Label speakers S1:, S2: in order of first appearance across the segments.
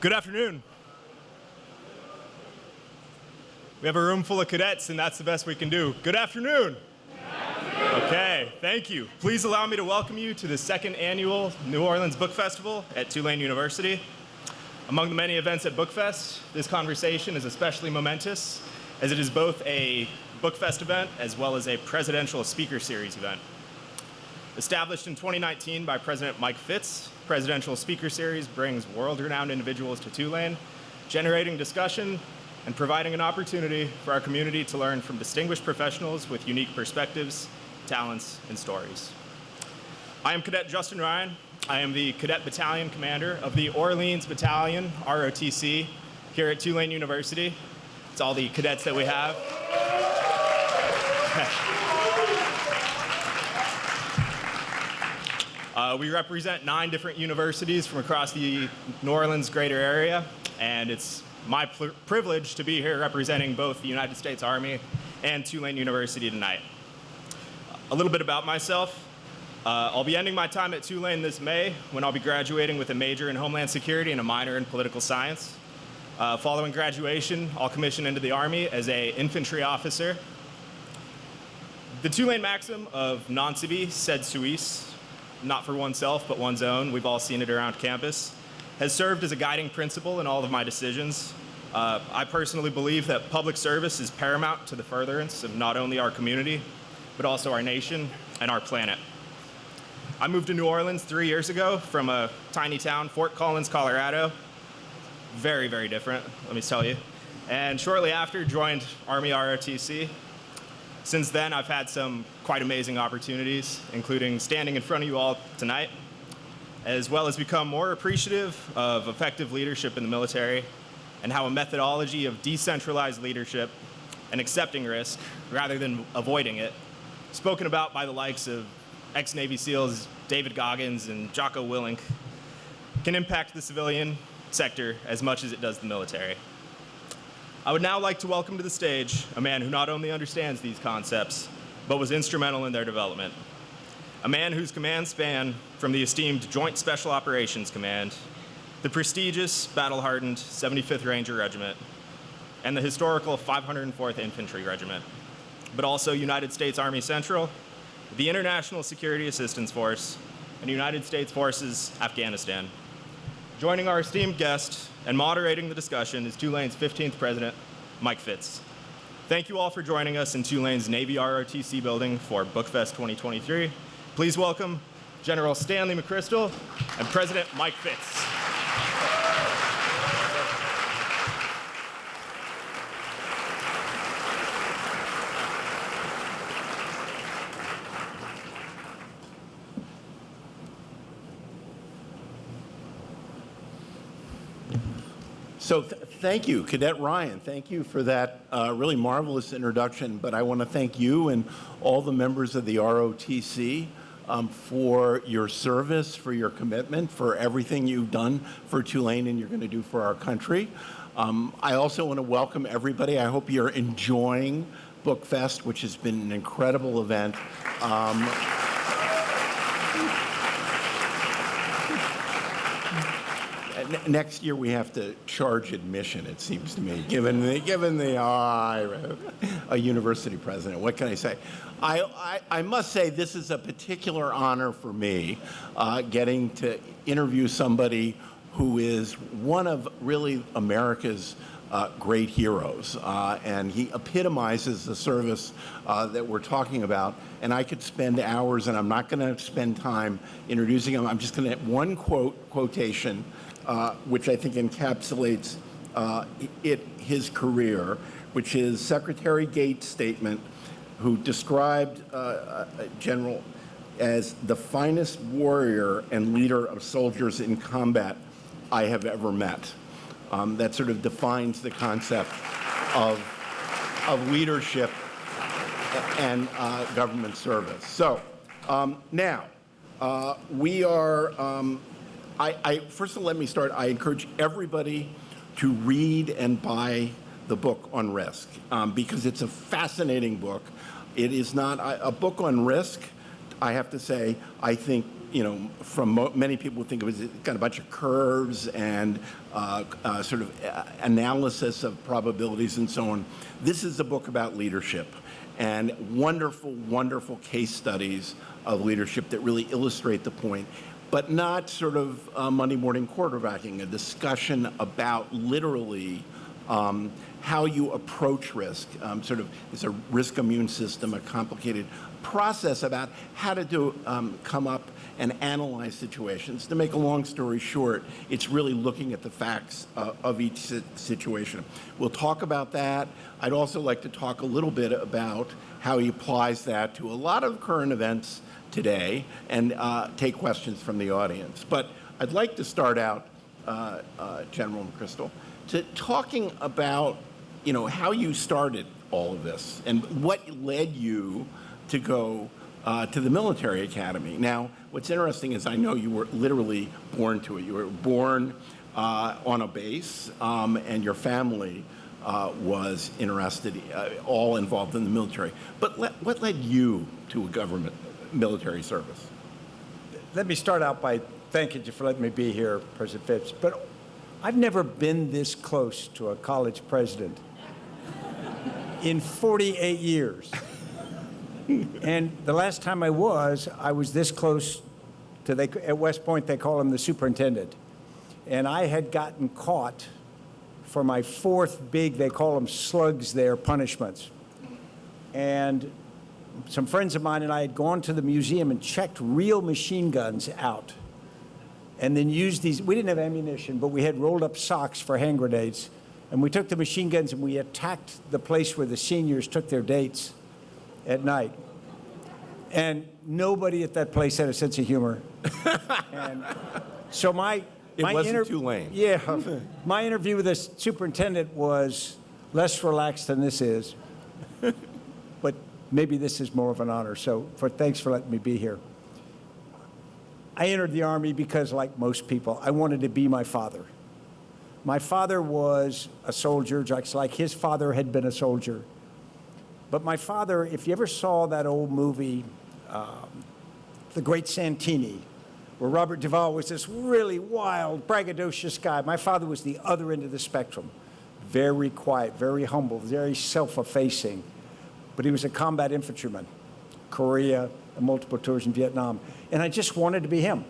S1: Good afternoon. We have a room full of cadets, and that's the best we can do. Good afternoon. Okay, thank you. Please allow me to welcome you to the second annual New Orleans Book Festival at Tulane University. Among the many events at Bookfest, this conversation is especially momentous, as it is both a Bookfest event as well as a presidential speaker series event. Established in 2019 by President Mike Fitz, Presidential Speaker Series brings world-renowned individuals to Tulane, generating discussion and providing an opportunity for our community to learn from distinguished professionals with unique perspectives, talents, and stories. I am Cadet Justin Ryan. I am the Cadet Battalion Commander of the Orleans Battalion, ROTC, here at Tulane University. It's all the cadets that we have. We represent 9 different universities from across the New Orleans greater area, and it's my privilege to be here representing both the United States Army and Tulane University tonight. A little bit about myself. I'll be ending my time at Tulane this May when I'll be graduating with a major in Homeland Security and a minor in Political Science. Following graduation, I'll commission into the Army as an infantry officer. The Tulane maxim of non sibi sed suis, not for oneself but one's own, we've all seen it around campus, has served as a guiding principle in all of my decisions. I personally believe that public service is paramount to the furtherance of not only our community, but also our nation and our planet. I moved to New Orleans 3 years ago from a tiny town, Fort Collins, Colorado. Very, very different, let me tell you. And shortly after, joined Army ROTC. Since then, I've had some quite amazing opportunities, including standing in front of you all tonight, as well as become more appreciative of effective leadership in the military and how a methodology of decentralized leadership and accepting risk rather than avoiding it, spoken about by the likes of ex-Navy SEALs David Goggins and Jocko Willink, can impact the civilian sector as much as it does the military. I would now like to welcome to the stage a man who not only understands these concepts, but was instrumental in their development. A man whose commands span from the esteemed Joint Special Operations Command, the prestigious, battle-hardened 75th Ranger Regiment, and the historical 504th Infantry Regiment, but also United States Army Central, the International Security Assistance Force, and United States Forces, Afghanistan. Joining our esteemed guest and moderating the discussion is Tulane's 15th President, Mike Fitz. Thank you all for joining us in Tulane's Navy ROTC building for Bookfest 2023. Please welcome General Stanley McChrystal and President Mike Fitz.
S2: So thank you, Cadet Ryan. Thank you for that really marvelous introduction. But I want to thank you and all the members of the ROTC for your service, for your commitment, for everything you've done for Tulane and you're going to do for our country. I also want to welcome everybody. I hope you're enjoying Bookfest, which has been an incredible event. Next year we have to charge admission, it seems to me, given the a university president. What can I say? I must say this is a particular honor for me, getting to interview somebody who is one of really America's great heroes, and he epitomizes the service that we're talking about. And I could spend hours, and I'm not going to spend time introducing him. I'm just going to one quotation. Which I think encapsulates his career, which is Secretary Gates' statement, who described General as the finest warrior and leader of soldiers in combat I have ever met. That sort of defines the concept of leadership and government service. So now we are. First of all, let me start. I encourage everybody to read and buy the book on risk because it's a fascinating book. It is not a book on risk. I have to say, I think from many people think of it as got a bunch of curves and sort of analysis of probabilities and so on. This is a book about leadership and wonderful, wonderful case studies of leadership that really illustrate the point, but not sort of Monday morning quarterbacking, a discussion about literally how you approach risk. It's a risk immune system, a complicated process about how to come up and analyze situations. To make a long story short, it's really looking at the facts of each situation. We'll talk about that. I'd also like to talk a little bit about how he applies that to a lot of current events today and take questions from the audience. But I'd like to start out, General McChrystal, to talking about how you started all of this and what led you to go to the military academy. Now, what's interesting is I know you were literally born to it. You were born on a base, and your family was interested, all involved in the military. But what led you to a government military service?
S3: Let me start out by thanking you for letting me be here, President Phipps. But I've never been this close to a college president in 48 years. And the last time I was this close to, at West Point, they call him the superintendent. And I had gotten caught for my fourth big, they call them slugs there, punishments. And some friends of mine and I had gone to the museum and checked real machine guns out. And then used these, we didn't have ammunition, but we had rolled up socks for hand grenades. And we took the machine guns and we attacked the place where the seniors took their dates at night. And nobody at that place had a sense of humor. And so
S2: it wasn't Tulane.
S3: Yeah, my interview with the superintendent was less relaxed than this is. But maybe this is more of an honor. So thanks for letting me be here. I entered the Army because, like most people, I wanted to be my father. My father was a soldier, just like his father had been a soldier. But my father, if you ever saw that old movie, The Great Santini, where Robert Duvall was this really wild, braggadocious guy, my father was the other end of the spectrum. Very quiet, very humble, very self-effacing. But he was a combat infantryman, Korea, and multiple tours in Vietnam. And I just wanted to be him.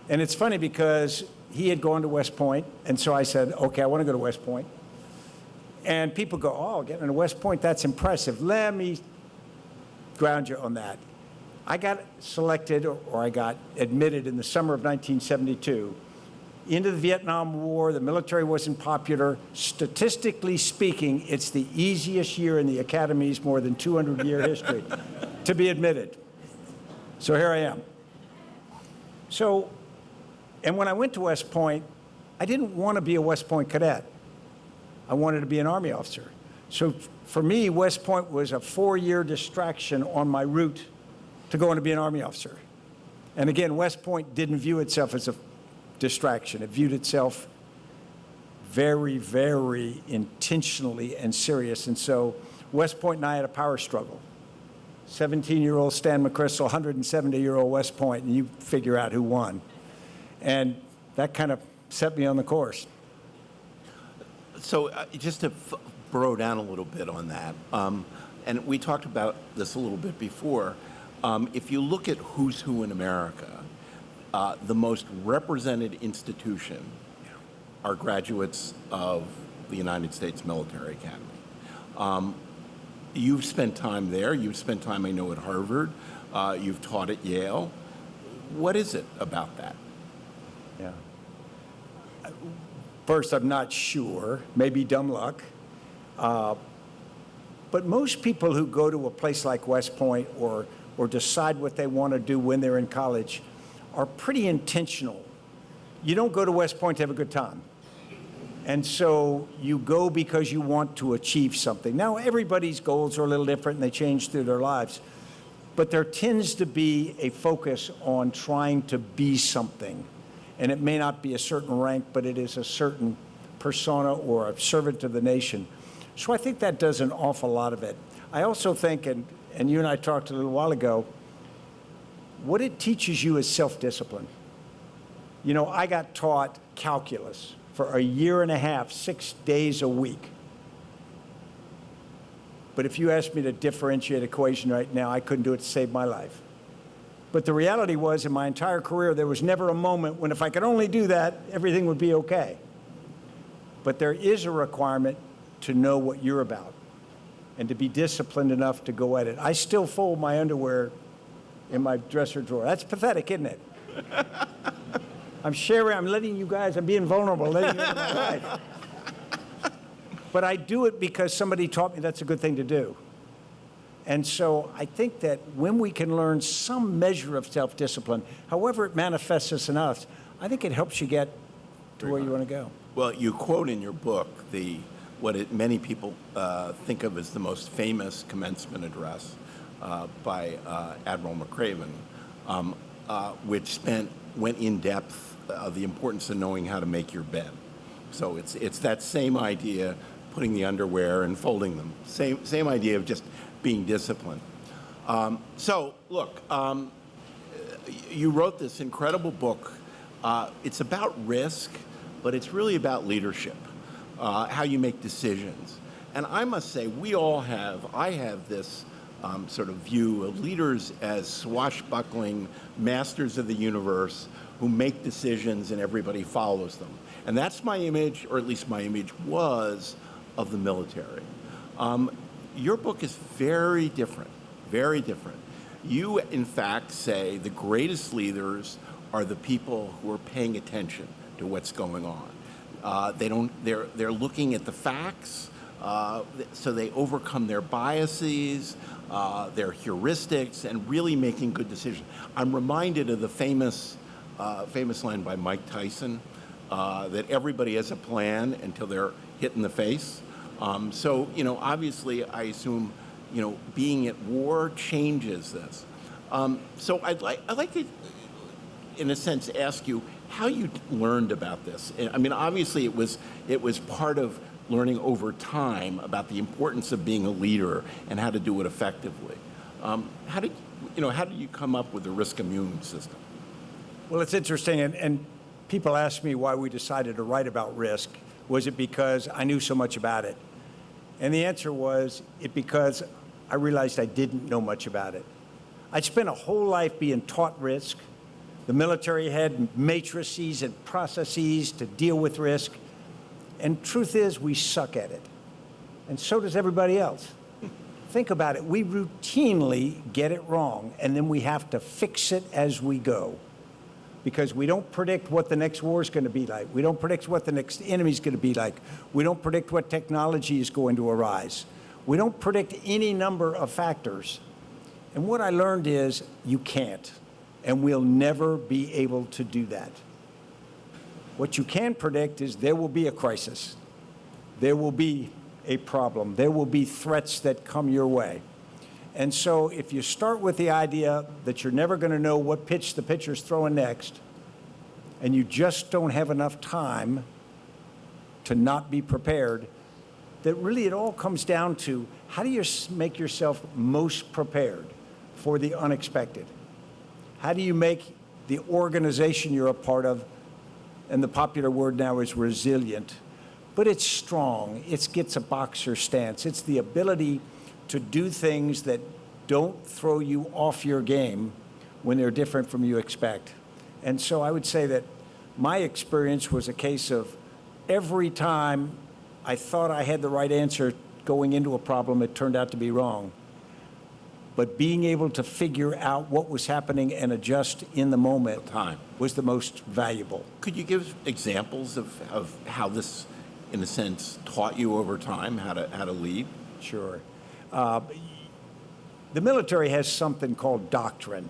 S3: And it's funny because he had gone to West Point, and so I said, okay, I want to go to West Point. And people go, oh, getting to West Point, that's impressive. Let me ground you on that. I got selected, or I got admitted in the summer of 1972 into the Vietnam War. The military wasn't popular. Statistically speaking, it's the easiest year in the Academy's more than 200-year history to be admitted. So here I am. So, and when I went to West Point, I didn't want to be a West Point cadet. I wanted to be an Army officer. So for me, West Point was a 4-year distraction on my route to going to be an Army officer. And again, West Point didn't view itself as a distraction. It viewed itself very, very intentionally and serious. And so West Point and I had a power struggle. 17-year-old Stan McChrystal, 170-year-old West Point, and you figure out who won. And that kind of set me on the course.
S2: So just to burrow down a little bit on that, and we talked about this a little bit before, if you look at who's who in America, the most represented institution are graduates of the United States Military Academy. You've spent time there. You've spent time, I know, at Harvard. You've taught at Yale. What is it about that?
S3: Yeah. First, I'm not sure. Maybe dumb luck. But most people who go to a place like West Point or decide what they want to do when they're in college are pretty intentional. You don't go to West Point to have a good time. And so you go because you want to achieve something. Now, everybody's goals are a little different and they change through their lives. But there tends to be a focus on trying to be something. And it may not be a certain rank, but it is a certain persona or a servant to the nation. So I think that does an awful lot of it. I also think, and you and I talked a little while ago, what it teaches you is self-discipline. You know, I got taught calculus for a year and a half, 6 days a week. But if you asked me to differentiate equation right now, I couldn't do it to save my life. But the reality was, in my entire career, there was never a moment when if I could only do that, everything would be okay. But there is a requirement to know what you're about and to be disciplined enough to go at it. I still fold my underwear in my dresser drawer. That's pathetic, isn't it? I'm sharing, I'm letting you guys, I'm being vulnerable, letting you into my life. But I do it because somebody taught me that's a good thing to do. And so I think that when we can learn some measure of self-discipline, however it manifests us in us, I think it helps you get to where you want to go.
S2: Well, you quote in your book many people think of as the most famous commencement address by Admiral McCraven, which went in depth of the importance of knowing how to make your bed. So it's that same idea, putting the underwear and folding them. Same idea of just being disciplined. So look, you wrote this incredible book. It's about risk, but it's really about leadership, how you make decisions. And I must say, I have this sort of view of leaders as swashbuckling masters of the universe who make decisions and everybody follows them. And that's my image, or at least my image was, of the military. Your book is very different, very different. You, in fact, say the greatest leaders are the people who are paying attention to what's going on. They're looking at the facts, so they overcome their biases, their heuristics, and really making good decisions. I'm reminded of the famous line by Mike Tyson, that everybody has a plan until they're hit in the face. So, obviously, I assume, being at war changes this. So I'd like to, in a sense, ask you how you learned about this. I mean, obviously, it was part of learning over time about the importance of being a leader and how to do it effectively. How did you come up with the risk immune system?
S3: Well, it's interesting, and people ask me why we decided to write about risk. Was it because I knew so much about it? And the answer was because I realized I didn't know much about it. I'd spent a whole life being taught risk. The military had matrices and processes to deal with risk. And truth is, we suck at it. And so does everybody else. Think about it. We routinely get it wrong, and then we have to fix it as we go. Because we don't predict what the next war is going to be like. We don't predict what the next enemy is going to be like. We don't predict what technology is going to arise. We don't predict any number of factors. And what I learned is you can't, and we'll never be able to do that. What you can predict is there will be a crisis. There will be a problem. There will be threats that come your way. And so if you start with the idea that you're never going to know what pitch the pitcher's throwing next, and you just don't have enough time to not be prepared, that really it all comes down to how do you make yourself most prepared for the unexpected? How do you make the organization you're a part of, and the popular word now is resilient, but it's strong, it gets a boxer stance, it's the ability to do things that don't throw you off your game when they're different from you expect. And so I would say that my experience was a case of every time I thought I had the right answer going into a problem, it turned out to be wrong. But being able to figure out what was happening and adjust in the moment was the most valuable.
S2: Could you give examples of how this, in a sense, taught you over time how to lead?
S3: Sure. The military has something called Doctrine,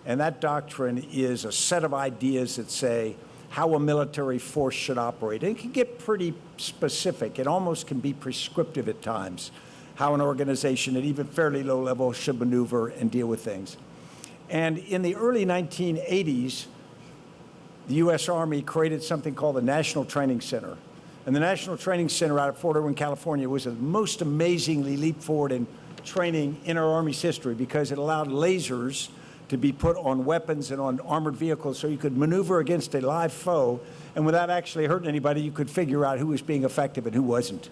S3: and that doctrine is a set of ideas that say how a military force should operate. And it can get pretty specific. It almost can be prescriptive at times, how an organization at even fairly low level should maneuver and deal with things. And in the early 1980s, the U.S. Army created something called the National Training Center. And the National Training Center out of Fort Irwin, California, was the most amazingly leap forward in training in our Army's history because it allowed lasers to be put on weapons and on armored vehicles so you could maneuver against a live foe, and without actually hurting anybody, you could figure out who was being effective and who wasn't.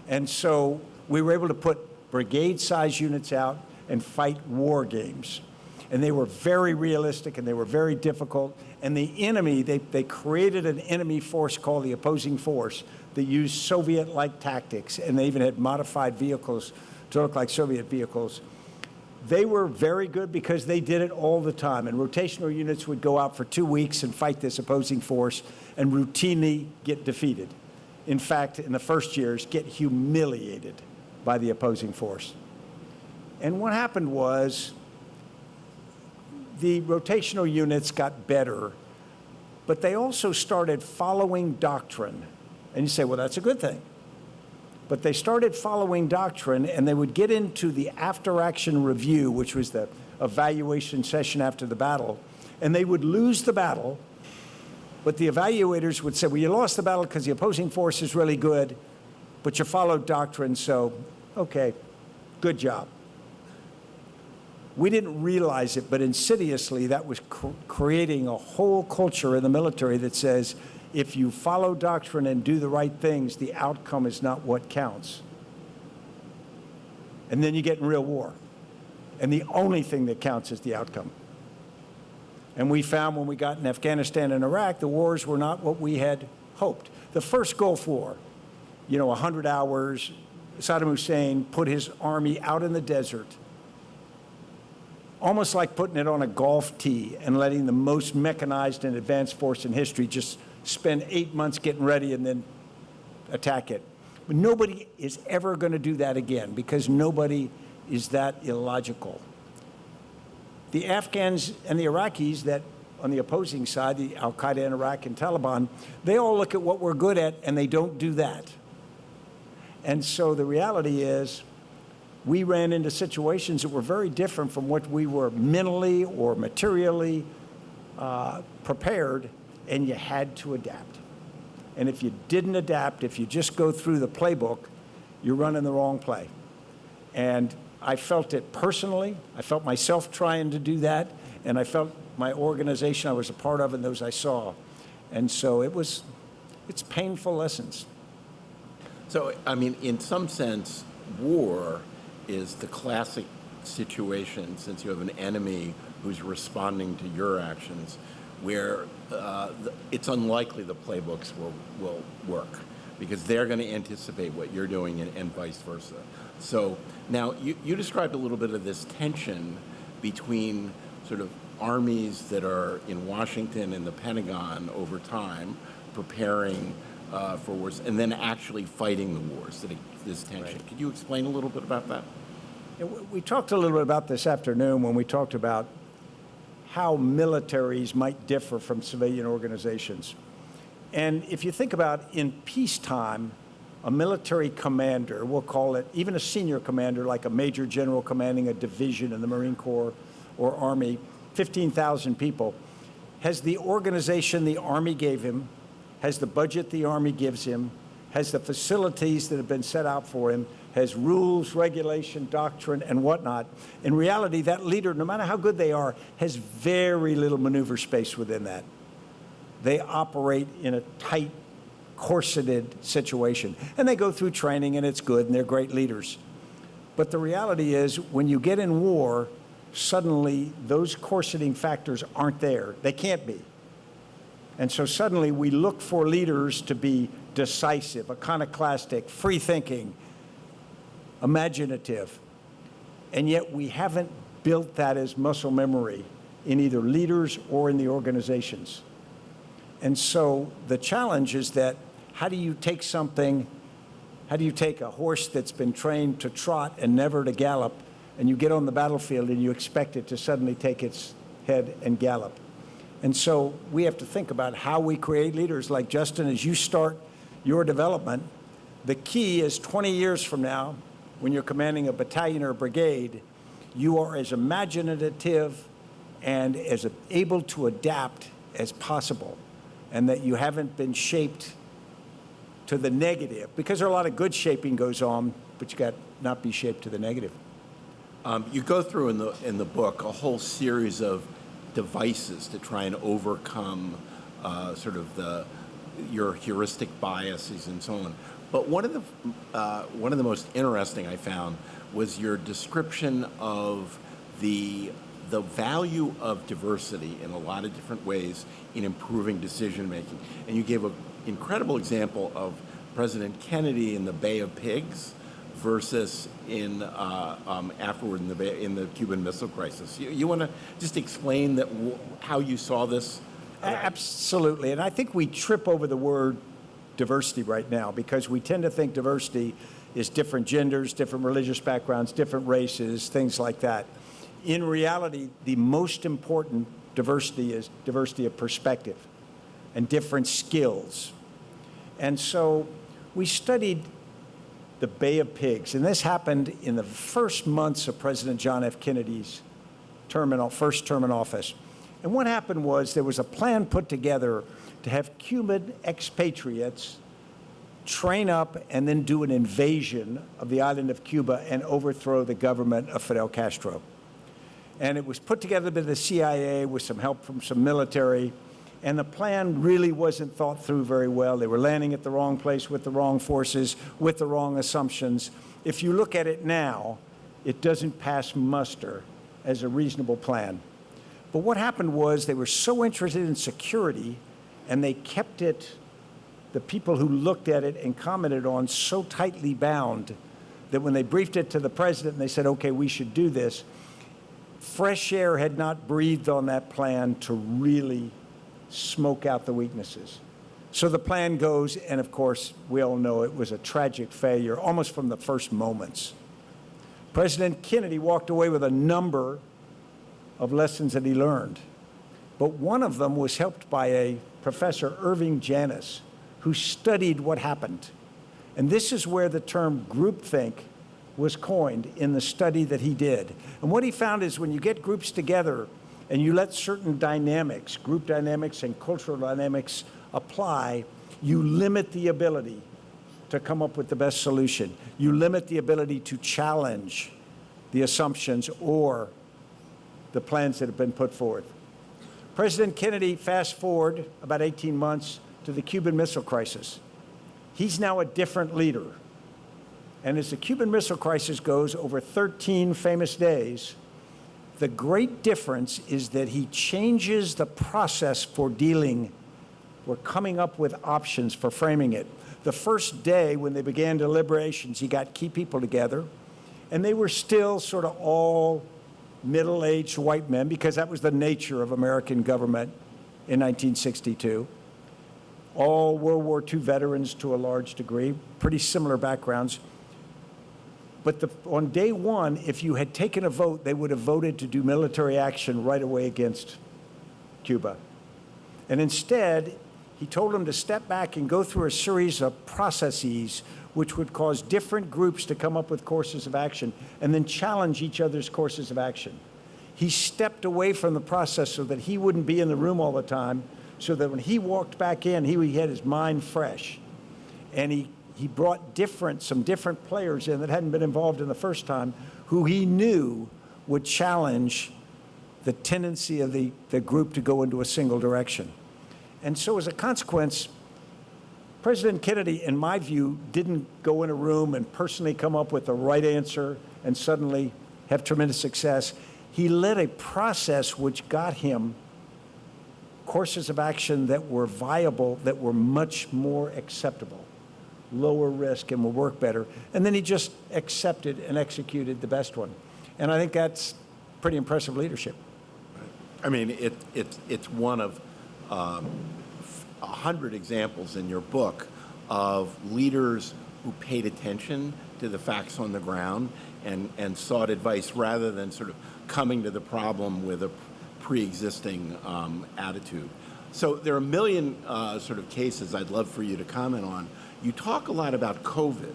S3: And so we were able to put brigade-size units out and fight war games. And they were very realistic and they were very difficult. And the enemy, they created an enemy force called the opposing force that used Soviet-like tactics, and they even had modified vehicles to look like Soviet vehicles. They were very good because they did it all the time. And rotational units would go out for 2 weeks and fight this opposing force and routinely get defeated. In fact, in the first years, get humiliated by the opposing force. And what happened was the rotational units got better, but they also started following doctrine. And you say, well, that's a good thing. But they started following doctrine, and they would get into the after-action review, which was the evaluation session after the battle, and they would lose the battle, but the evaluators would say, well, you lost the battle because the opposing force is really good, but you followed doctrine, so, okay, good job. We didn't realize it, but insidiously, that was creating a whole culture in the military that says, if you follow doctrine and do the right things, the outcome is not what counts. And then you get in real war. And the only thing that counts is the outcome. And we found when we got in Afghanistan and Iraq, the wars were not what we had hoped. The first Gulf War, 100 hours, Saddam Hussein put his army out in the desert, almost like putting it on a golf tee and letting the most mechanized and advanced force in history just spend 8 months getting ready and then attack it. But nobody is ever going to do that again because nobody is that illogical. The Afghans and the Iraqis that on the opposing side, the Al-Qaeda in Iraq and Taliban, they all look at what we're good at and they don't do that. And so the reality is we ran into situations that were very different from what we were mentally or materially prepared, and you had to adapt. And if you didn't adapt, if you just go through the playbook, you're running the wrong play. And I felt it personally. I felt myself trying to do that, and I felt my organization I was a part of and those I saw. And so it's painful lessons.
S2: So, I mean, in some sense, war is the classic situation, since you have an enemy who's responding to your actions, where it's unlikely the playbooks will work because they're going to anticipate what you're doing and vice versa. So now you described a little bit of this tension between sort of armies that are in Washington and the Pentagon over time preparing for wars and then actually fighting the wars, this tension. Right. Could you explain a little bit about that?
S3: We talked a little bit about this afternoon when we talked about how militaries might differ from civilian organizations. And if you think about in peacetime, a military commander, we'll call it even a senior commander like a major general commanding a division in the Marine Corps or Army, 15,000 people, has the organization the Army gave him, has the budget the Army gives him, has the facilities that have been set out for him, has rules, regulation, doctrine, and whatnot. In reality, that leader, no matter how good they are, has very little maneuver space within that. They operate in a tight, corseted situation. And they go through training, and it's good, and they're great leaders. But the reality is, when you get in war, suddenly those corseting factors aren't there. They can't be. And so suddenly we look for leaders to be decisive, iconoclastic, free-thinking, imaginative, and yet we haven't built that as muscle memory in either leaders or in the organizations. And so the challenge is that how do you take a horse that's been trained to trot and never to gallop, and you get on the battlefield and you expect it to suddenly take its head and gallop? And so we have to think about how we create leaders. Like Justin, as you start your development, the key is 20 years from now, when you're commanding a battalion or a brigade, you are as imaginative and as able to adapt as possible, and that you haven't been shaped to the negative, because there are a lot of good shaping goes on, but you got not be shaped to the negative.
S2: You go through in the book a whole series of devices to try and overcome sort of your heuristic biases and so on. But one of the most interesting I found was your description of the value of diversity in a lot of different ways in improving decision making. And you gave an incredible example of President Kennedy in the Bay of Pigs versus in afterward in the Cuban Missile Crisis. You want to just explain that how you saw this?
S3: Absolutely, and I think we trip over the word diversity right now because we tend to think diversity is different genders, different religious backgrounds, different races, things like that. In reality, the most important diversity is diversity of perspective and different skills. And so we studied the Bay of Pigs, and this happened in the first months of President John F. Kennedy's first term in office. And what happened was there was a plan put together to have Cuban expatriates train up and then do an invasion of the island of Cuba and overthrow the government of Fidel Castro. And it was put together by the CIA with some help from some military, and the plan really wasn't thought through very well. They were landing at the wrong place with the wrong forces, with the wrong assumptions. If you look at it now, it doesn't pass muster as a reasonable plan. But what happened was they were so interested in security, and they kept it, the people who looked at it and commented on, so tightly bound that when they briefed it to the president and they said, okay, we should do this, fresh air had not breathed on that plan to really smoke out the weaknesses. So the plan goes, and of course, we all know it was a tragic failure almost from the first moments. President Kennedy walked away with a number of lessons that he learned, but one of them was helped by a professor, Irving Janis, who studied what happened. And this is where the term groupthink was coined in the study that he did. And what he found is when you get groups together and you let certain dynamics, group dynamics and cultural dynamics apply, you limit the ability to come up with the best solution. You limit the ability to challenge the assumptions or the plans that have been put forth. President Kennedy, fast forward about 18 months to the Cuban Missile Crisis. He's now a different leader. And as the Cuban Missile Crisis goes over 13 famous days, the great difference is that he changes the process for dealing, for coming up with options, for framing it. The first day when they began deliberations, he got key people together, and they were still sort of all middle-aged white men, because that was the nature of American government in 1962. All World War II veterans to a large degree, pretty similar backgrounds. But on day one, if you had taken a vote, they would have voted to do military action right away against Cuba. And instead, he told them to step back and go through a series of processes which would cause different groups to come up with courses of action and then challenge each other's courses of action. He stepped away from the process so that he wouldn't be in the room all the time, so that when he walked back in, he had his mind fresh. And he brought some different players in that hadn't been involved in the first time, who he knew would challenge the tendency of the group to go into a single direction. And so as a consequence, President Kennedy, in my view, didn't go in a room and personally come up with the right answer and suddenly have tremendous success. He led a process which got him courses of action that were viable, that were much more acceptable, lower risk, and will work better. And then he just accepted and executed the best one. And I think that's pretty impressive leadership.
S2: I mean, it's one of 100 examples in your book of leaders who paid attention to the facts on the ground and sought advice rather than sort of coming to the problem with a pre-existing attitude. So there are a million sort of cases I'd love for you to comment on. You talk a lot about COVID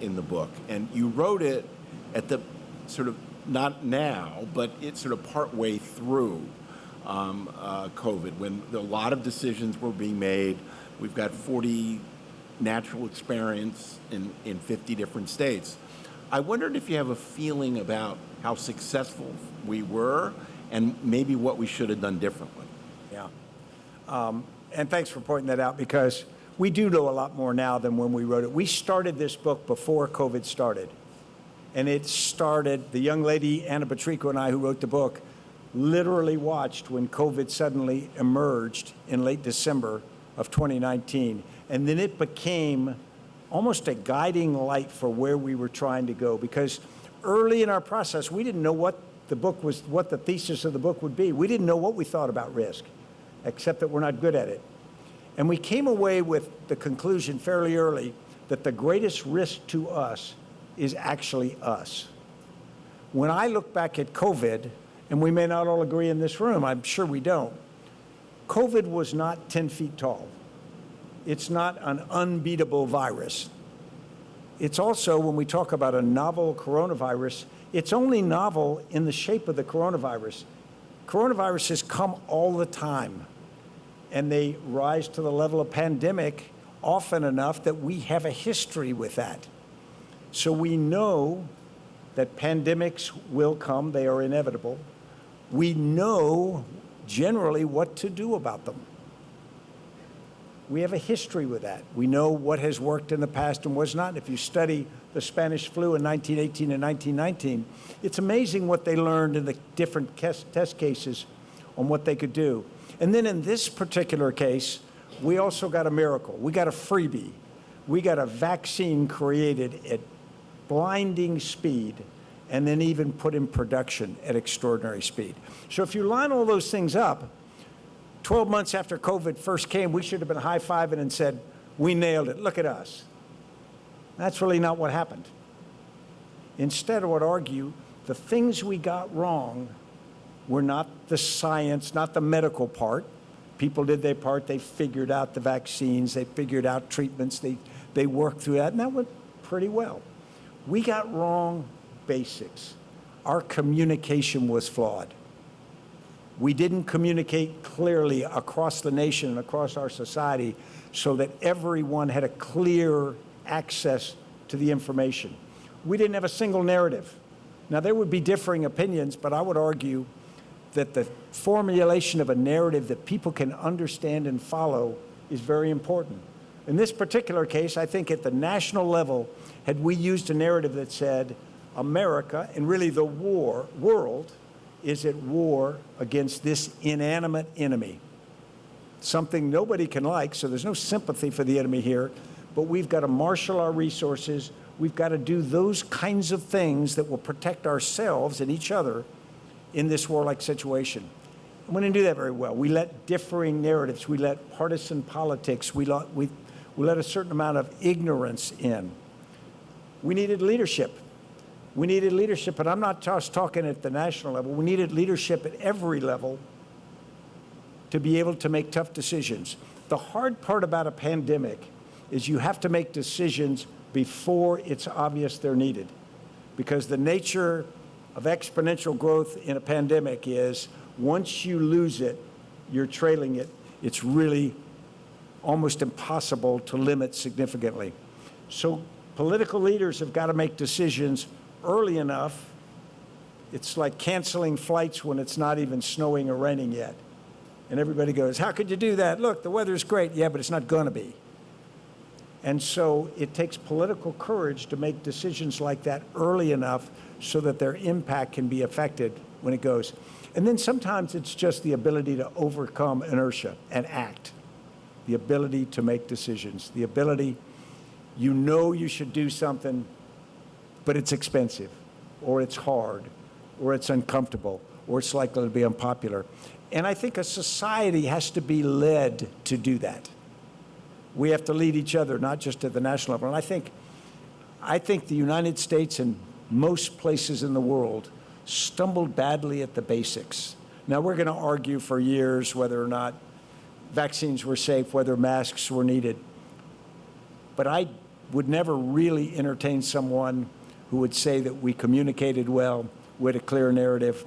S2: in the book, and you wrote it at the sort of, not now, but it's sort of partway through COVID, when a lot of decisions were being made. We've got 40 natural experiments in 50 different states. I wondered if you have a feeling about how successful we were and maybe what we should have done differently.
S3: Yeah. And thanks for pointing that out, because we do know a lot more now than when we wrote it. We started this book before COVID started. And it started, the young lady, Anna Batrico, and I, who wrote the book, literally watched when COVID suddenly emerged in late December of 2019. And then it became almost a guiding light for where we were trying to go, because early in our process, we didn't know what the book was, what the thesis of the book would be. We didn't know what we thought about risk, except that we're not good at it. And we came away with the conclusion fairly early that the greatest risk to us is actually us. When I look back at COVID, and we may not all agree in this room, I'm sure we don't, COVID was not 10 feet tall. It's not an unbeatable virus. It's also, when we talk about a novel coronavirus, it's only novel in the shape of the coronavirus. Coronaviruses come all the time, and they rise to the level of pandemic often enough that we have a history with that. So we know that pandemics will come, they are inevitable. We know generally what to do about them. We have a history with that. We know what has worked in the past and was not. If you study the Spanish flu in 1918 and 1919, it's amazing what they learned in the different test cases on what they could do. And then in this particular case, we also got a miracle. We got a freebie. We got a vaccine created at blinding speed and then even put in production at extraordinary speed. So if you line all those things up, 12 months after COVID first came, we should have been high-fiving and said, we nailed it, look at us. That's really not what happened. Instead, I would argue the things we got wrong were not the science, not the medical part. People did their part, they figured out the vaccines, they figured out treatments, they worked through that, and that went pretty well. We got wrong basics. Our communication was flawed. We didn't communicate clearly across the nation and across our society so that everyone had a clear access to the information. We didn't have a single narrative. Now, there would be differing opinions, but I would argue that the formulation of a narrative that people can understand and follow is very important. In this particular case, I think at the national level, had we used a narrative that said America, and really the world, is at war against this inanimate enemy, something nobody can like, so there's no sympathy for the enemy here, but we've got to marshal our resources. We've got to do those kinds of things that will protect ourselves and each other in this warlike situation. And we didn't do that very well. We let differing narratives, we let partisan politics, we let a certain amount of ignorance in. We needed leadership. We needed leadership, and I'm not just talking at the national level. We needed leadership at every level to be able to make tough decisions. The hard part about a pandemic is you have to make decisions before it's obvious they're needed, because the nature of exponential growth in a pandemic is once you lose it, you're trailing it. It's really almost impossible to limit significantly. So political leaders have got to make decisions early enough. It's like canceling flights when it's not even snowing or raining yet. And everybody goes, how could you do that? Look, the weather's great. Yeah, but it's not going to be. And so it takes political courage to make decisions like that early enough so that their impact can be affected when it goes. And then sometimes it's just the ability to overcome inertia and act, the ability to make decisions, the ability, you know you should do something, but it's expensive, or it's hard, or it's uncomfortable, or it's likely to be unpopular. And I think a society has to be led to do that. We have to lead each other, not just at the national level. And I think the United States and most places in the world stumbled badly at the basics. Now, we're going to argue for years whether or not vaccines were safe, whether masks were needed. But I would never really entertain someone who would say that we communicated well, we had a clear narrative,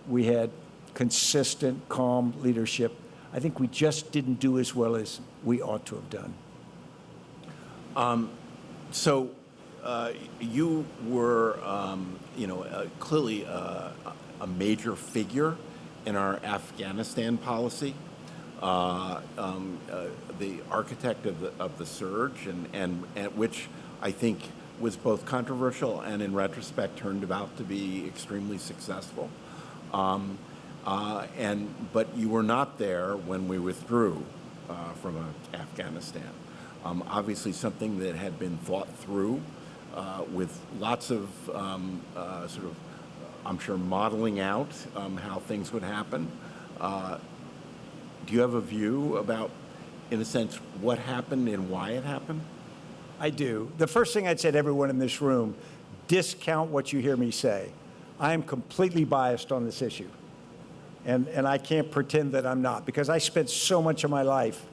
S3: we had consistent, calm leadership. I think we just didn't do as well as we ought to have done.
S2: So you were, clearly a major figure in our Afghanistan policy, the architect of the surge, and which I think was both controversial and, in retrospect, turned out to be extremely successful. But you were not there when we withdrew from Afghanistan. Obviously, something that had been thought through with lots of I'm sure, modeling out how things would happen. Do you have a view about, in a sense, what happened and why it happened?
S3: I do. The first thing I'd say to everyone in this room, discount what you hear me say. I am completely biased on this issue. And I can't pretend that I'm not, because I spent so much of my life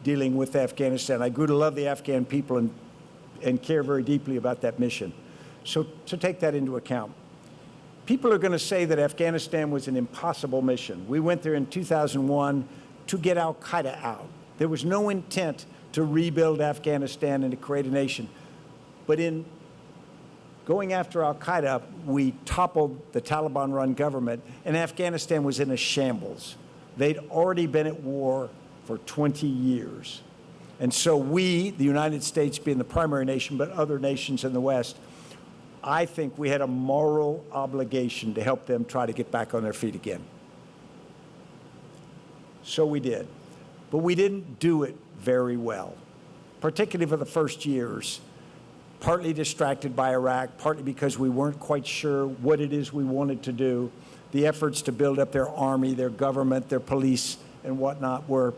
S3: dealing with Afghanistan. I grew to love the Afghan people and care very deeply about that mission. So take that into account. People are going to say that Afghanistan was an impossible mission. We went there in 2001 to get al-Qaeda out. There was no intent to rebuild Afghanistan and to create a nation. But in going after al-Qaeda, we toppled the Taliban-run government, and Afghanistan was in a shambles. They'd already been at war for 20 years. And so we, the United States being the primary nation, but other nations in the West, I think we had a moral obligation to help them try to get back on their feet again. So we did. But we didn't do it very well, particularly for the first years, partly distracted by Iraq, partly because we weren't quite sure what it is we wanted to do. The efforts to build up their army, their government, their police, and whatnot were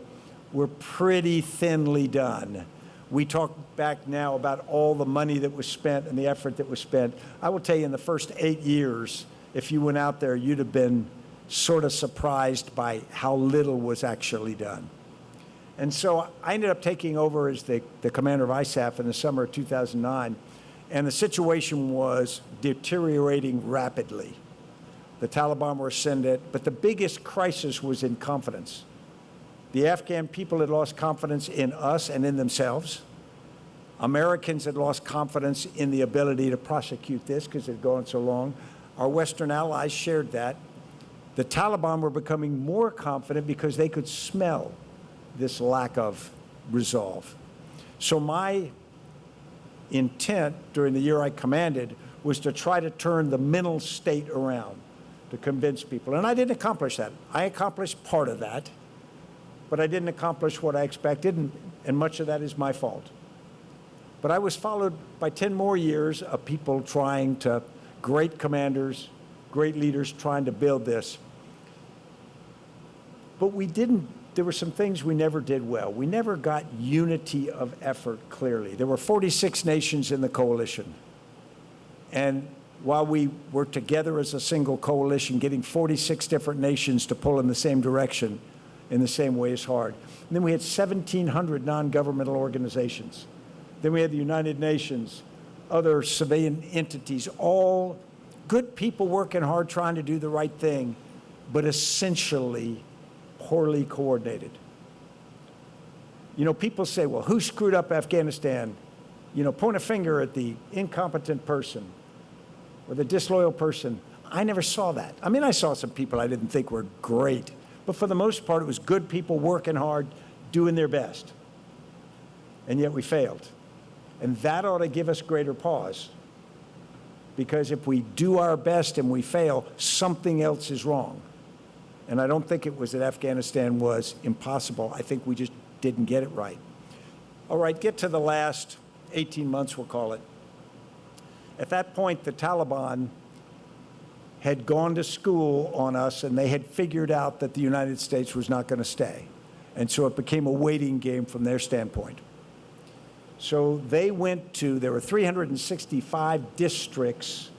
S3: pretty thinly done. We talk back now about all the money that was spent and the effort that was spent. I will tell you, in the first 8 years, if you went out there, you'd have been sort of surprised by how little was actually done. And so I ended up taking over as the commander of ISAF in the summer of 2009, and the situation was deteriorating rapidly. The Taliban were ascendant, but the biggest crisis was in confidence. The Afghan people had lost confidence in us and in themselves. Americans had lost confidence in the ability to prosecute this because it had gone so long. Our Western allies shared that. The Taliban were becoming more confident because they could smell this lack of resolve. So my intent during the year I commanded was to try to turn the mental state around, to convince people. And I didn't accomplish that. I accomplished part of that, but I didn't accomplish what I expected, and much of that is my fault. But I was followed by 10 more years of people trying to, great commanders, great leaders trying to build this. But there were some things we never did well. We never got unity of effort clearly. There were 46 nations in the coalition. And while we were together as a single coalition, getting 46 different nations to pull in the same direction in the same way is hard. And then we had 1,700 non-governmental organizations. Then we had the United Nations, other civilian entities, all good people working hard trying to do the right thing, but essentially poorly coordinated. You know, people say, well, who screwed up Afghanistan? You know, point a finger at the incompetent person or the disloyal person. I never saw that. I mean, I saw some people I didn't think were great, but for the most part, it was good people working hard, doing their best. And yet we failed. And that ought to give us greater pause. Because if we do our best and we fail, something else is wrong. And I don't think it was that Afghanistan was impossible. I think we just didn't get it right. All right, get to the last 18 months, we'll call it. At that point, the Taliban had gone to school on us, and they had figured out that the United States was not going to stay. And so it became a waiting game from their standpoint. So they went to, there were 365 districts,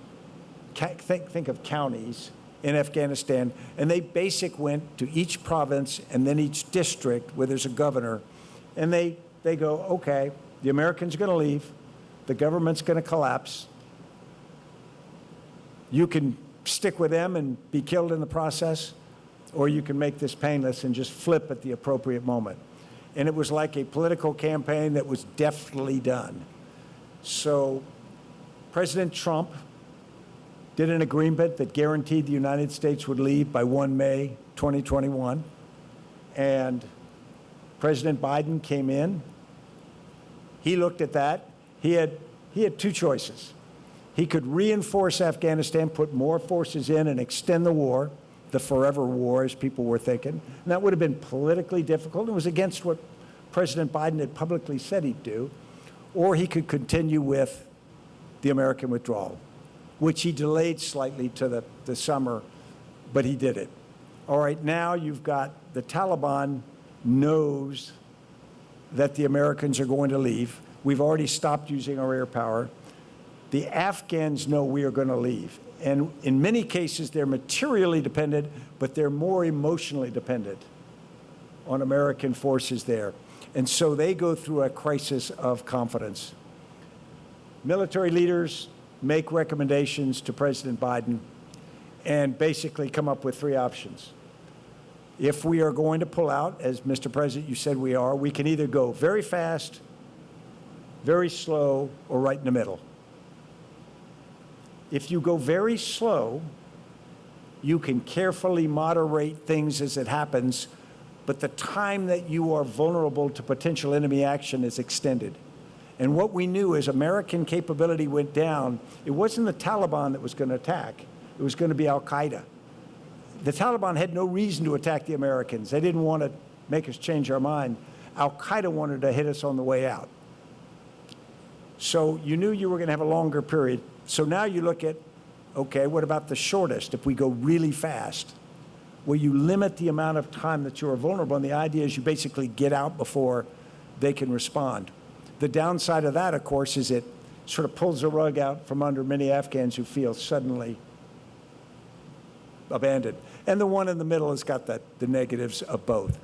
S3: think of counties, in Afghanistan, and they went to each province and then each district where there's a governor, and they go, okay, the Americans are going to leave, the government's going to collapse, you can stick with them and be killed in the process, or you can make this painless and just flip at the appropriate moment. And it was like a political campaign that was deftly done. So President Trump did an agreement that guaranteed the United States would leave by 1 May 2021. And President Biden came in. He looked at that. He had two choices. He could reinforce Afghanistan, put more forces in, and extend the war, the forever war, as people were thinking. And that would have been politically difficult. It was against what President Biden had publicly said he'd do. Or he could continue with the American withdrawal, which he delayed slightly to the summer, but he did it. All right, now you've got the Taliban knows that the Americans are going to leave. We've already stopped using our air power. The Afghans know we are going to leave. And in many cases, they're materially dependent, but they're more emotionally dependent on American forces there. And so they go through a crisis of confidence. Military leaders make recommendations to President Biden and basically come up with three options. If we are going to pull out, as Mr. President, you said we are, we can either go very fast, very slow, or right in the middle. If you go very slow, you can carefully moderate things as it happens, but the time that you are vulnerable to potential enemy action is extended. And what we knew as American capability went down, it wasn't the Taliban that was going to attack. It was going to be al-Qaeda. The Taliban had no reason to attack the Americans. They didn't want to make us change our mind. Al-Qaeda wanted to hit us on the way out. So you knew you were going to have a longer period. So now you look at, okay, what about the shortest? If we go really fast, well, you limit the amount of time that you are vulnerable, and the idea is you basically get out before they can respond. The downside of that, of course, is it sort of pulls the rug out from under many Afghans who feel suddenly abandoned. And the one in the middle has got the negatives of both.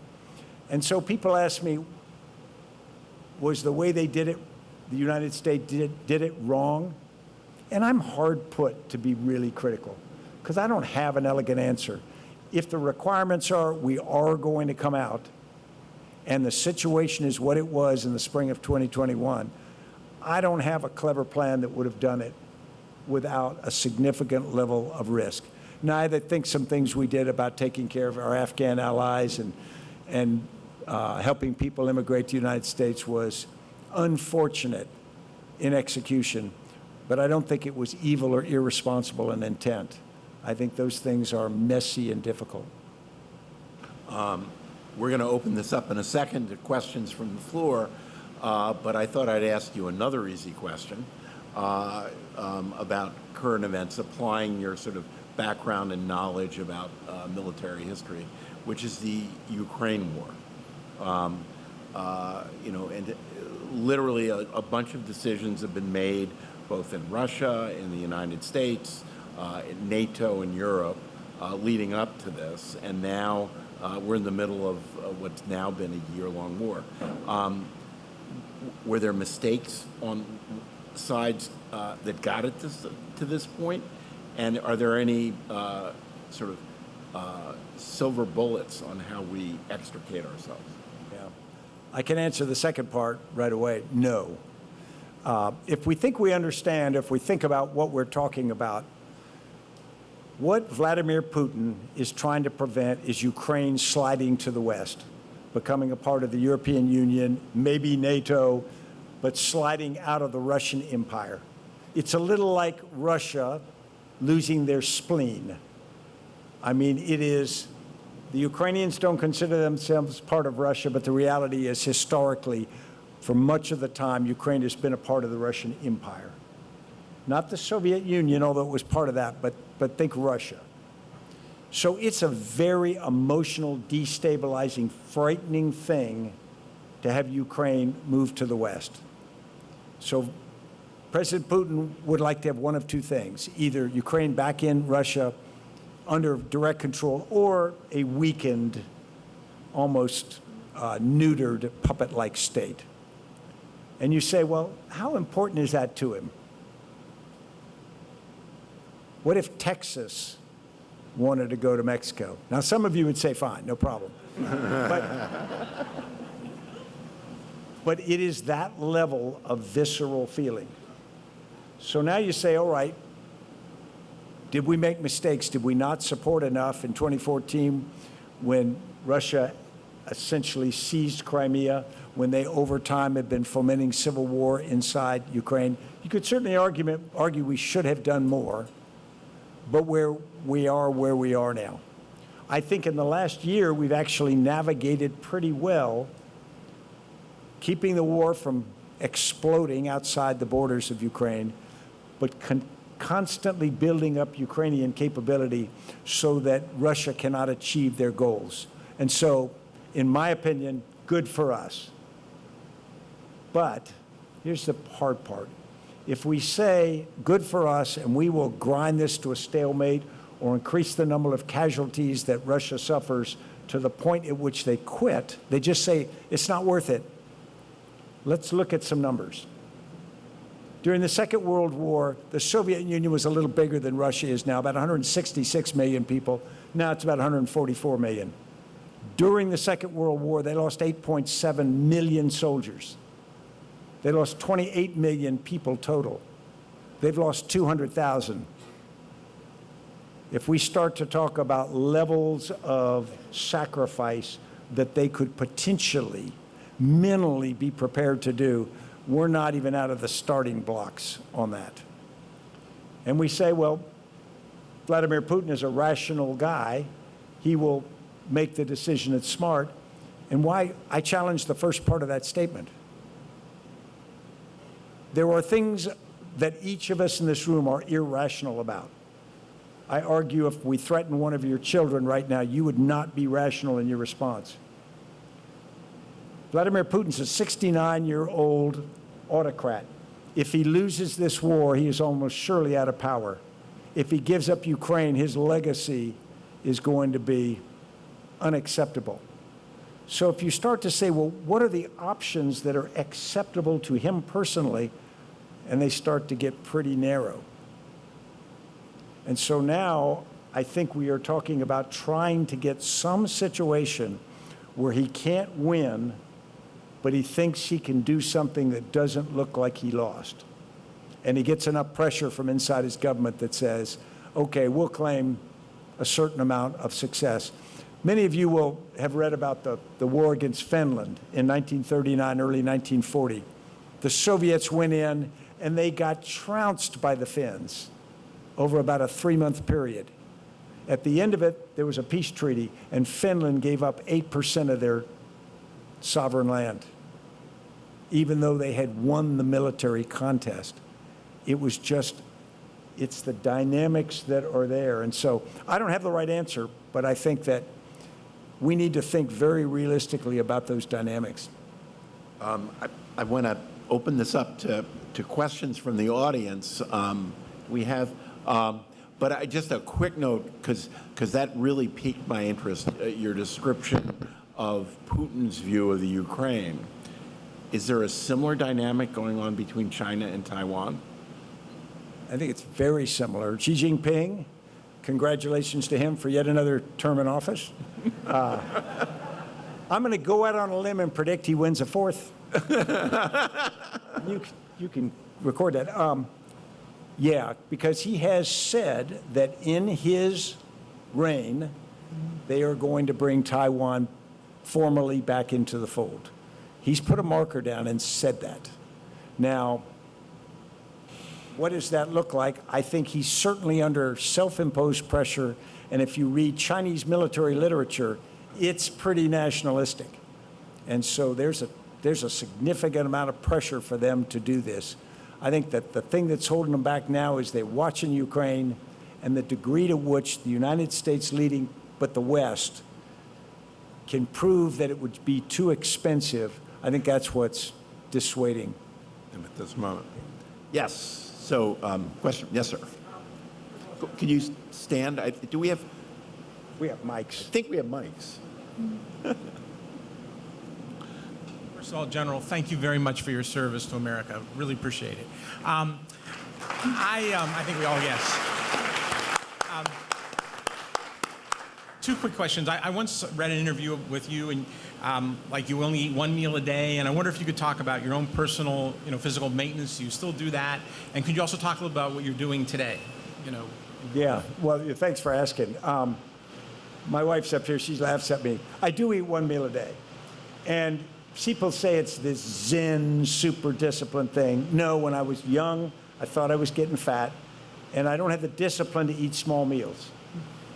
S3: And so people ask me, was the way they did it, the United States did it wrong? And I'm hard put to be really critical, because I don't have an elegant answer. If the requirements are we are going to come out, and the situation is what it was in the spring of 2021, I don't have a clever plan that would have done it without a significant level of risk. Now, I think some things we did about taking care of our Afghan allies and helping people immigrate to the United States was unfortunate in execution, but I don't think it was evil or irresponsible in intent. I think those things are messy and difficult.
S2: We're going to open this up in a second to questions from the floor, but I thought I'd ask you another easy question about current events, applying your sort of background and knowledge about military history, which is the Ukraine war. And literally a bunch of decisions have been made, both in Russia, in the United States, in NATO, and Europe, leading up to this, and now we're in the middle of what's now been a year-long war. Were there mistakes on sides that got it to this point? And are there any sort of silver bullets on how we extricate ourselves?
S3: Yeah. I can answer the second part right away. No. If we think we understand, if we think about what we're talking about, what Vladimir Putin is trying to prevent is Ukraine sliding to the West, becoming a part of the European Union, maybe NATO, but sliding out of the Russian Empire. It's a little like Russia losing their spleen. I mean, it is, the Ukrainians don't consider themselves part of Russia, but the reality is historically, for much of the time, Ukraine has been a part of the Russian Empire. Not the Soviet Union, although it was part of that, but think Russia. So it's a very emotional, destabilizing, frightening thing to have Ukraine move to the West. So President Putin would like to have one of two things, either Ukraine back in Russia under direct control or a weakened, almost neutered, puppet-like state. And you say, well, how important is that to him? What if Texas wanted to go to Mexico? Now, some of you would say, fine, no problem. But it is that level of visceral feeling. So now you say, all right, did we make mistakes? Did we not support enough in 2014 when Russia essentially seized Crimea, when they over time had been fomenting civil war inside Ukraine? You could certainly argue we should have done more, but where we are now. I think in the last year, we've actually navigated pretty well, keeping the war from exploding outside the borders of Ukraine, but constantly building up Ukrainian capability so that Russia cannot achieve their goals. And so, in my opinion, good for us. But here's the hard part. If we say good for us and we will grind this to a stalemate or increase the number of casualties that Russia suffers to the point at which they quit, they just say it's not worth it. Let's look at some numbers. During the Second World War, the Soviet Union was a little bigger than Russia is now, about 166 million people. Now it's about 144 million. During the Second World War, they lost 8.7 million soldiers. They lost 28 million people total. They've lost 200,000. If we start to talk about levels of sacrifice that they could potentially, mentally be prepared to do, we're not even out of the starting blocks on that. And we say, well, Vladimir Putin is a rational guy. He will make the decision that's smart. And why I challenge the first part of that statement. There are things that each of us in this room are irrational about. I argue if we threaten one of your children right now, you would not be rational in your response. Vladimir Putin's a 69-year-old autocrat. If he loses this war, he is almost surely out of power. If he gives up Ukraine, his legacy is going to be unacceptable. So if you start to say, well, what are the options that are acceptable to him personally? And they start to get pretty narrow. And so now I think we are talking about trying to get some situation where he can't win, but he thinks he can do something that doesn't look like he lost. And he gets enough pressure from inside his government that says, okay, we'll claim a certain amount of success. Many of you will have read about the war against Finland in 1939, early 1940. The Soviets went in and they got trounced by the Finns over about a 3-month period. At the end of it, there was a peace treaty, and Finland gave up 8% of their sovereign land, even though they had won the military contest. It was just, it's the dynamics that are there. And so I don't have the right answer, but I think that we need to think very realistically about those dynamics.
S2: I want to open this up to questions from the audience. We have, but just a quick note, because that really piqued my interest, your description of Putin's view of the Ukraine. Is there a similar dynamic going on between China and Taiwan?
S3: I think it's very similar. Xi Jinping, congratulations to him for yet another term in office. I'm going to go out on a limb and predict he wins a fourth. You can record that. Yeah, because he has said that in his reign, they are going to bring Taiwan formally back into the fold. He's put a marker down and said that. Now, what does that look like? I think he's certainly under self-imposed pressure, and if you read Chinese military literature, it's pretty nationalistic. And so there's a significant amount of pressure for them to do this. I think that the thing that's holding them back now is they're watching Ukraine and the degree to which the United States leading, but the West, can prove that it would be too expensive. I think that's what's dissuading
S2: them at this moment. Yes. So, question. Yes, sir. Can you stand? Do we have?
S3: We have mics.
S2: I think we have mics.
S4: First of all, General, thank you very much for your service to America. Really appreciate it. I think we all, yes. Two quick questions. I once read an interview with you, and like you only eat one meal a day, and I wonder if you could talk about your own personal, physical maintenance. Do you still do that? And could you also talk a little about what you're doing today?
S3: Yeah, well, thanks for asking. My wife's up here, she laughs at me. I do eat one meal a day. And people say it's this Zen, super disciplined thing. No, when I was young, I thought I was getting fat, and I don't have the discipline to eat small meals.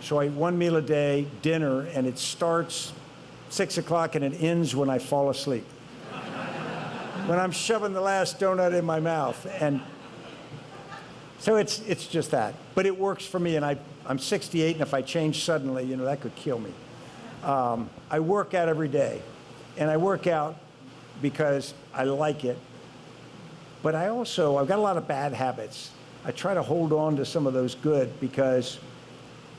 S3: So I eat one meal a day, dinner, and it starts 6 o'clock and it ends when I fall asleep. When I'm shoving the last donut in my mouth. And so it's just that. But it works for me, and I'm 68, and if I change suddenly, that could kill me. I work out every day, and I work out because I like it. But I've got a lot of bad habits. I try to hold on to some of those good because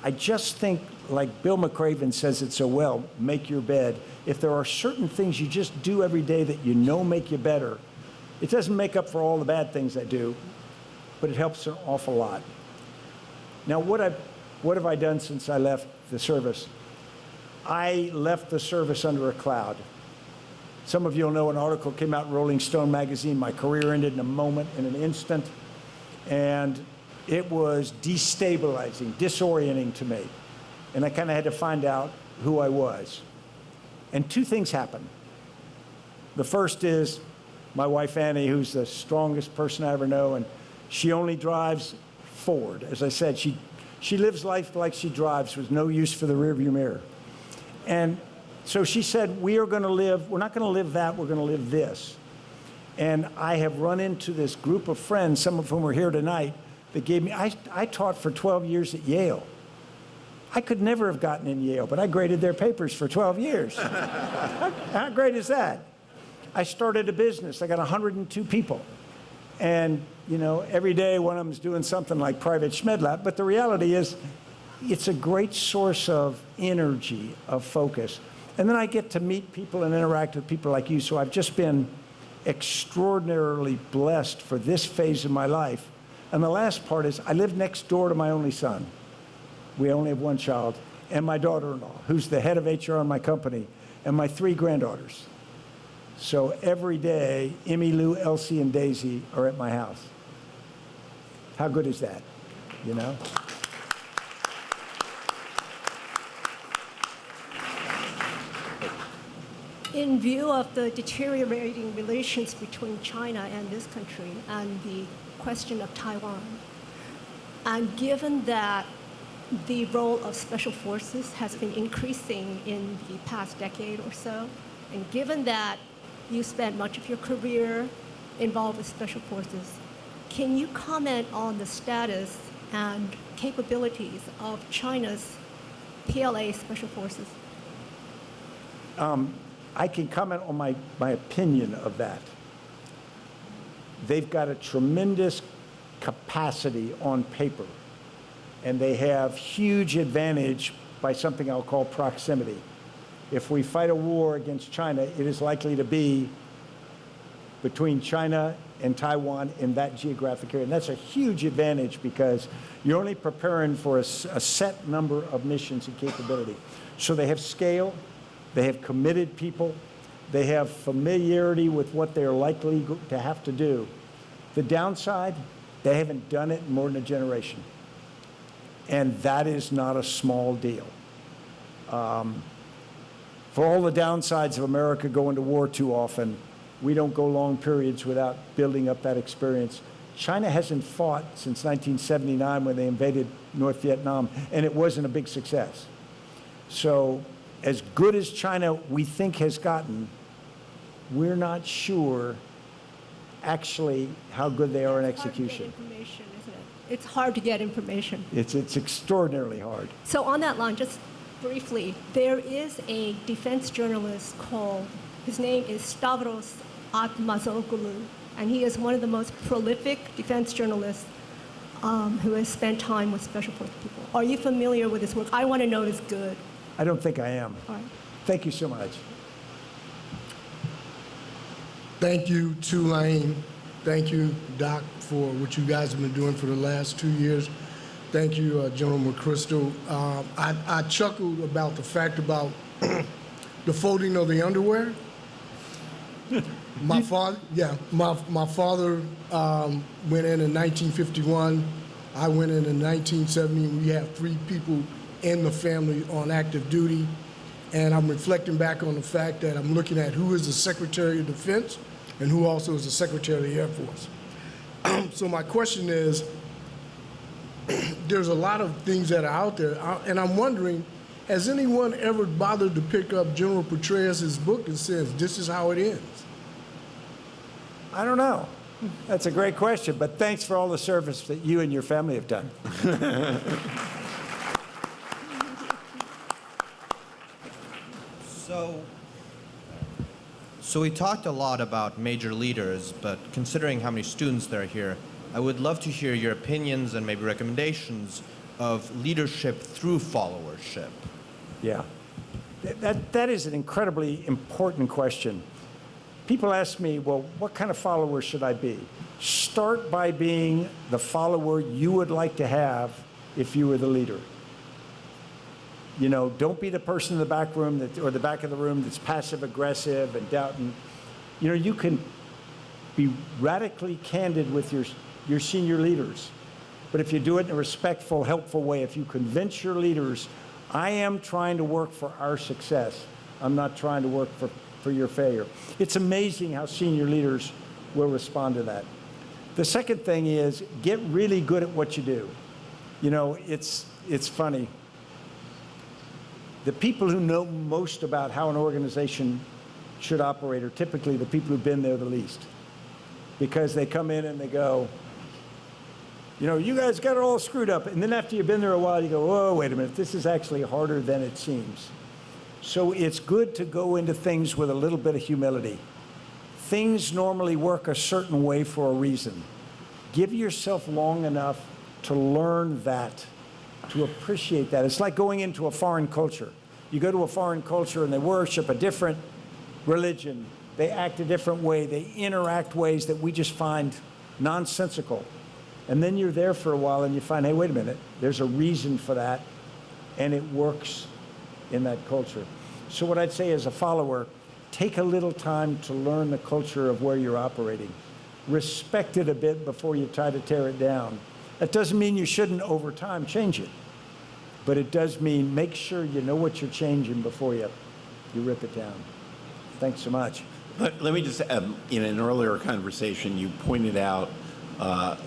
S3: I just think, like Bill McCraven says it so well, make your bed. If there are certain things you just do every day that make you better, it doesn't make up for all the bad things I do, but it helps an awful lot. Now, what have I done since I left the service? I left the service under a cloud. Some of you will know an article came out in Rolling Stone magazine. My career ended in a moment, in an instant, and it was destabilizing, disorienting to me. And I kind of had to find out who I was. And two things happened. The first is my wife, Annie, who's the strongest person I ever know, and she only drives forward. As I said, she lives life like she drives with no use for the rearview mirror. And so she said, we're not going to live that, we're going to live this. And I have run into this group of friends, some of whom are here tonight, that gave me, I taught for 12 years at Yale. I could never have gotten in Yale, but I graded their papers for 12 years. How great is that? I started a business. I got 102 people. And, every day one of them is doing something like Private Schmedlap, but the reality is it's a great source of energy, of focus. And then I get to meet people and interact with people like you, so I've just been extraordinarily blessed for this phase of my life. And the last part is I live next door to my only son. We only have one child, and my daughter-in-law, who's the head of HR in my company, and my 3 granddaughters. So every day, Emmy, Lou, Elsie, and Daisy are at my house. How good is that,
S5: In view of the deteriorating relations between China and this country and the question of Taiwan, and given that the role of special forces has been increasing in the past decade or so, and given that you spent much of your career involved with special forces, can you comment on the status and capabilities of China's PLA special forces?
S3: I can comment on my opinion of that. They've got a tremendous capacity on paper, and they have huge advantage by something I'll call proximity. If we fight a war against China, it is likely to be between China and Taiwan in that geographic area. And that's a huge advantage because you're only preparing for a set number of missions and capability. So they have scale, they have committed people, they have familiarity with what they're likely to have to do. The downside, they haven't done it in more than a generation. And that is not a small deal. For all the downsides of America going to war too often, we don't go long periods without building up that experience. China hasn't fought since 1979 when they invaded North Vietnam, and it wasn't a big success. So as good as China, we think, has gotten, we're not sure actually how good they are in execution.
S5: It's hard to get information.
S3: It's extraordinarily hard.
S5: So on that line, just briefly, there is a defense journalist called, his name is Stavros Atmazoglou, and he is one of the most prolific defense journalists who has spent time with special forces people. Are you familiar with his work? I want to know it's good.
S3: I don't think I am.
S5: All right.
S3: Thank you so much.
S6: Thank you, Tulane. Thank you, Doc, for what you guys have been doing for the last 2 years. Thank you, General McChrystal. I chuckled about the fact about the folding of the underwear. My father went in 1951. I went in 1970, and we have 3 people in the family on active duty. And I'm reflecting back on the fact that I'm looking at who is the Secretary of Defense and who also is the Secretary of the Air Force. So my question is, there's a lot of things that are out there, and I'm wondering, has anyone ever bothered to pick up General Petraeus' book and says, this is how it ends?
S3: I don't know. That's a great question, but thanks for all the service that you and your family have done.
S7: So we talked a lot about major leaders, but considering how many students there are here, I would love to hear your opinions and maybe recommendations of leadership through followership.
S3: Yeah. That is an incredibly important question. People ask me, well, what kind of follower should I be? Start by being the follower you would like to have if you were the leader. You know, don't be the person in the back room or the back of the room that's passive aggressive and doubting. You know, you can be radically candid with your senior leaders. But if you do it in a respectful, helpful way, if you convince your leaders, I am trying to work for our success. I'm not trying to work for your failure. It's amazing how senior leaders will respond to that. The second thing is get really good at what you do. You know, it's funny. The people who know most about how an organization should operate are typically the people who've been there the least. Because they come in and they go, you know, you guys got it all screwed up. And then after you've been there a while, you go, whoa, wait a minute, this is actually harder than it seems. So it's good to go into things with a little bit of humility. Things normally work a certain way for a reason. Give yourself long enough to learn that, to appreciate that. It's like going into a foreign culture. You go to a foreign culture and they worship a different religion. They act a different way. They interact ways that we just find nonsensical. And then you're there for a while and you find, hey, wait a minute, there's a reason for that, and it works in that culture. So what I'd say as a follower, take a little time to learn the culture of where you're operating. Respect it a bit before you try to tear it down. That doesn't mean you shouldn't over time change it, but it does mean make sure you know what you're changing before you rip it down. Thanks so much.
S2: Let me just, in an earlier conversation, you pointed out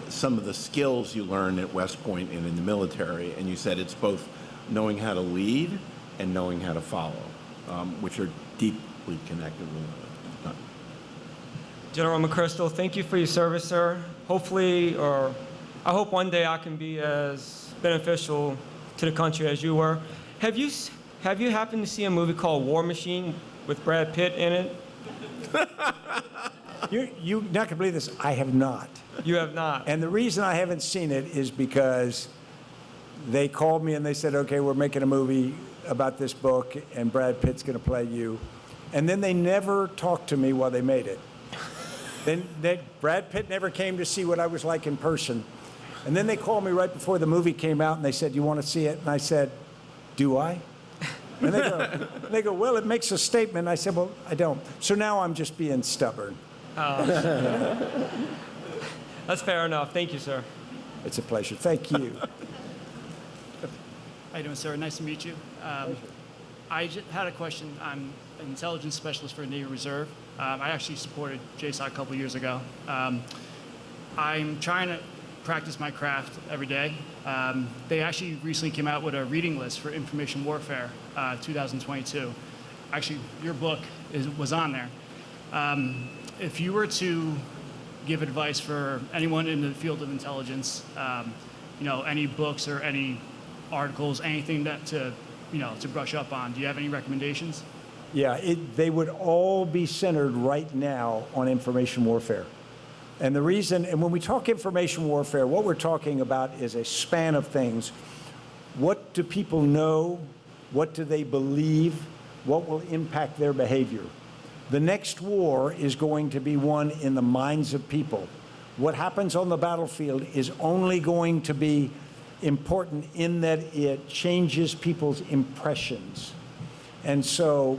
S2: some of the skills you learn at West Point and in the military, and you said it's both knowing how to lead and knowing how to follow, which are deeply connected with one another.
S8: General McChrystal, thank you for your service, sir. Hopefully, or I hope one day I can be as beneficial to the country as you were. Have you happened to see a movie called War Machine with Brad Pitt in it?
S3: You're not going to believe this. I have not.
S8: You have not.
S3: And the reason I haven't seen it is because they called me and they said, okay, we're making a movie about this book and Brad Pitt's going to play you. And then they never talked to me while they made it. Brad Pitt never came to see what I was like in person. And then they called me right before the movie came out and they said, you want to see it? And I said, do I? And they go, well, it makes a statement. I said, well, I don't. So now I'm just being stubborn.
S8: That's fair enough. Thank you, sir.
S3: It's a pleasure. Thank you.
S9: How you doing, sir? Nice to meet you. I just had a question. I'm an intelligence specialist for the Navy Reserve. I actually supported JSOC a couple years ago. I'm trying to practice my craft every day. They actually recently came out with a reading list for information warfare 2022. Actually, your book was on there. If you were to give advice for anyone in the field of intelligence, any books or any articles, anything to brush up on, do you have any recommendations?
S3: Yeah, they would all be centered right now on information warfare. And the reason, and when we talk information warfare, what we're talking about is a span of things. What do people know? What do they believe? What will impact their behavior? The next war is going to be one in the minds of people. What happens on the battlefield is only going to be important in that it changes people's impressions. And so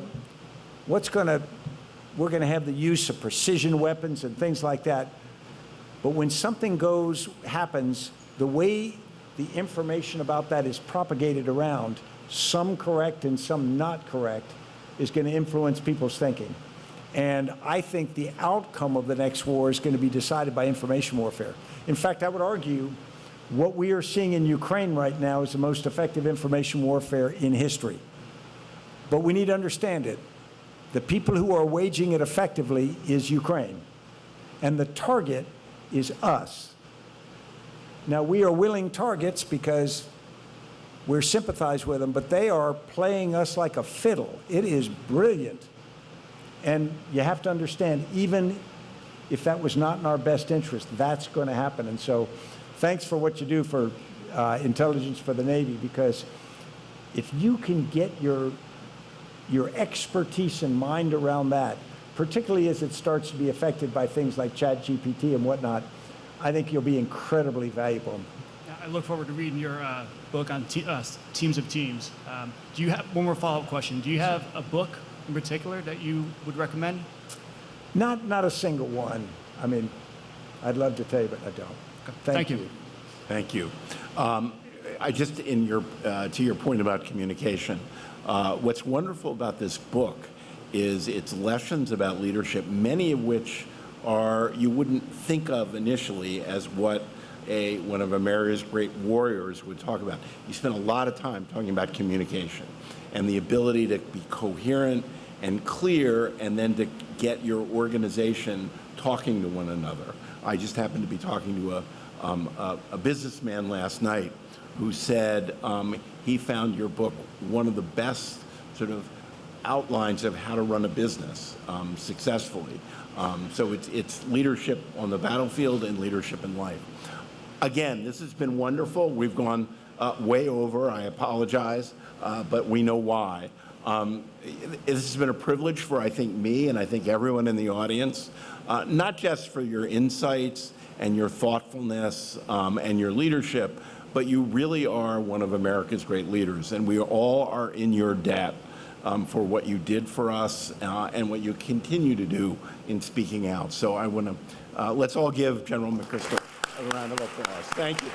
S3: we're going to have the use of precision weapons and things like that. But when something happens, the way the information about that is propagated around, some correct and some not correct, is going to influence people's thinking. And I think the outcome of the next war is going to be decided by information warfare. In fact, I would argue what we are seeing in Ukraine right now is the most effective information warfare in history. But we need to understand it. The people who are waging it effectively is Ukraine. And the target is us. Now, we are willing targets because we're sympathize with them, but they are playing us like a fiddle. It is brilliant. And you have to understand, even if that was not in our best interest, that's going to happen. And so thanks for what you do for intelligence for the Navy, because if you can get your expertise and mind around that, particularly as it starts to be affected by things like ChatGPT and whatnot, I think you'll be incredibly valuable.
S9: I look forward to reading your book on teams of teams. Do you have one more follow-up question? Do you have a book in particular that you would recommend?
S3: Not a single one. I mean, I'd love to tell you, but I don't.
S9: Okay.
S3: Thank you.
S2: Thank you. I just, to your point about communication, what's wonderful about this book is its lessons about leadership, many of which you wouldn't think of initially as what one of America's great warriors would talk about. You spend a lot of time talking about communication and the ability to be coherent and clear, and then to get your organization talking to one another. I just happened to be talking to a businessman last night who said he found your book one of the best sort of outlines of how to run a business successfully. So it's leadership on the battlefield and leadership in life. Again, this has been wonderful. We've gone way over. I apologize, but we know why. This has been a privilege for, I think, me and I think everyone in the audience, not just for your insights and your thoughtfulness and your leadership, but you really are one of America's great leaders, and we all are in your debt for what you did for us and what you continue to do in speaking out. So I want to, let's all give General McChrystal a round of applause. Thank you.